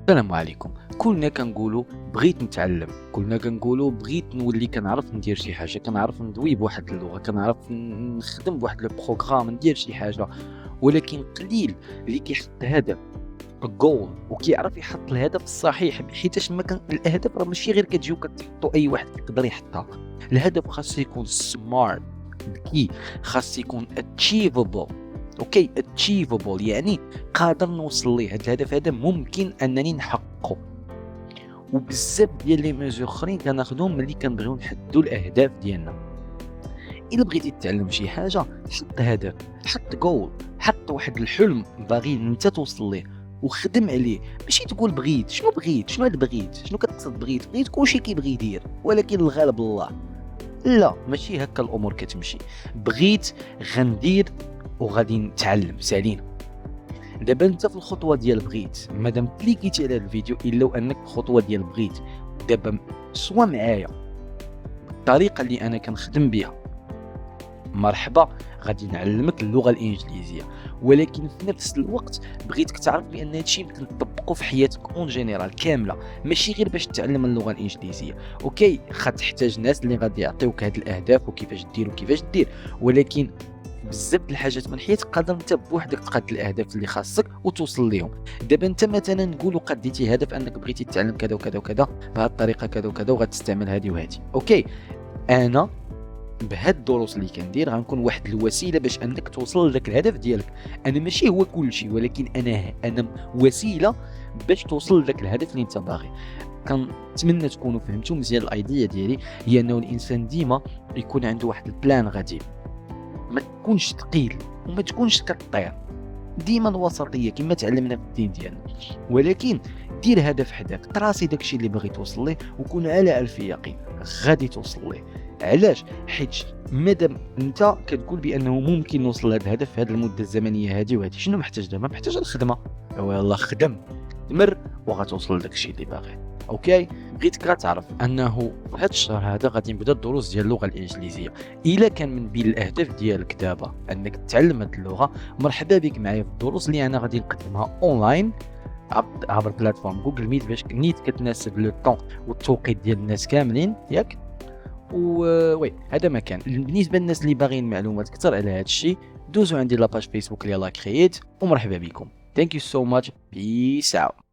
السلام عليكم. كلنا كنقولوا بغيت نتعلم، كلنا كنقولوا بغيت نولي كنعرف ندير شي حاجه، كنعرف ندوي بواحد اللغه، كنعرف نخدم بواحد لو بروغرام، ندير شي حاجه. ولكن قليل اللي كيحط هدف جول وكيعرف يحط الهدف الصحيح، حيتاش ما كان الاهداف راه ماشي غير كتجي وكتحطو اي واحد يقدر يحطها. الهدف خاصو يكون سمارت، ذكي، خاص يكون achievable. اوكي achievable يعني قادر نوصل ليه. هذا الهدف هذا ممكن انني نحققه. وبزاف ديال لي ميزور اخرين كناخذهم ملي كنبغيو نحددوا الاهداف ديالنا. الا بغيتي تتعلم شي حاجه حط هدف، حط جول، حط واحد الحلم باغي انت توصل ليه وخدم عليه. ماشي تقول بغيت، شنو بغيت، شنو هاد بغيت، شنو كتقصد بغيت كلشي كيبغي يدير، ولكن الغالب الله. لا ماشي هكا الامور كتمشي. بغيت غندير وغادي نتعلم سالينا. دابا انت في الخطوه ديال بغيت، مادام كليكيتي على الفيديو الا وانك في الخطوه ديال بغيت، دابا سوا معايا الطريقه اللي انا كنخدم بها، مرحبا غادي نعلمك اللغه الانجليزيه. ولكن في نفس الوقت بغيتك تعرف بان هادشي يمكن تطبقه في حياتك اون جينيرال كامله، ماشي غير باش تتعلم اللغه الانجليزيه. اوكي غتحتاج ناس اللي غادي يعطيوك هاد الاهداف وكيفاش دير وكيفاش دير، ولكن بزاف د الحاجات من حياتك قادر انت بوحدك تقاد الاهداف اللي خاصك وتوصل ليهم. دابا انت مثلا نقولوا قديتي هدف انك بغيتي تتعلم كذا وكذا وكذا بهذه الطريقه كذا وكذا وغتستعمل هذه وهذه. اوكي انا بهاد الدروس اللي كندير غنكون واحد الوسيله باش انك توصل لذاك الهدف ديالك. انا ماشي هو كل شيء، ولكن انا وسيله باش توصل لذاك الهدف اللي انت باغي. كنتمنى تكونوا فهمتوا مزيان الايديا ديالي، هي انه الانسان ديما يكون عنده واحد البلان غادي، ما تكونش ثقيل وما تكونش كطير، ديما الوسطيه كما تعلمنا في الدين ديالنا. ولكن دير هدف حداك، تراسي داكشي اللي باغي توصل ليه وكون على الف يقين غادي توصل ليه. علاش؟ حيت مادام انت كتقول بانه ممكن نوصل لهذا الهدف في هذه المده الزمنيه هذه وهذه، شنو محتاج دابا؟ محتاج الخدمه. يلا خدم، تمر وغتوصل لداكشي اللي باغي. اوكي بغيتك تعرف انه في هذا الشهر هذا غادي نبدا الدروس ديال اللغه الانجليزيه. الا كان من بين الاهداف ديالك دابا انك تتعلم هذه اللغه، مرحبا بك معايا في الدروس اللي انا غادي نقدمها اونلاين عبر بلاتفورم جوجل ميت، باش نيت كتناسب لو طون والتوقيت ديال الناس كاملين ياك. وي هذا مكان بالنسبه للناس اللي باغيين معلومات اكثر على هذا الشيء، دوزوا عندي لاباج فيسبوك اللي يلاه كرييت، ومرحبا بكم. ثانك يو سو ماتش، بيس اوت.